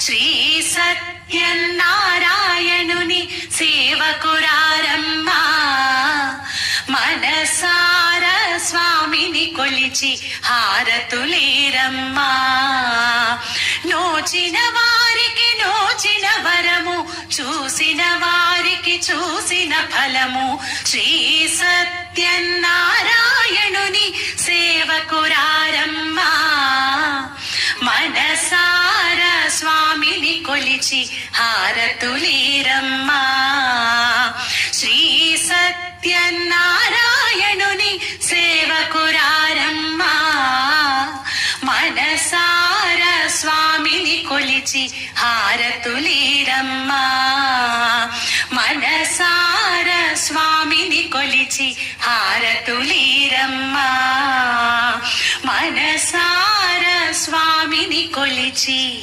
శ్రీ సత్యనారాయణుని సేవకురారమ్మా, మనసార స్వామిని కొలిచి హారతులేరమ్మా. నోచిన వారికి నోచిన వరము, చూసిన వారికి చూసిన ఫలము. శ్రీ సత్యనారాయణుని సేవకురారమ్మా, మనసార స్వామిని కొలిచి హారతులేరమ్మా. శ్రీ సత్యనారాయణుని సేవకురారమ్మా, మనసార స్వామిని కొలిచి హారతులేరమ్మా. మనసార స్వామిని కొలిచి హారతులేరమ్మా. మనసార స్వామిని కొలిచి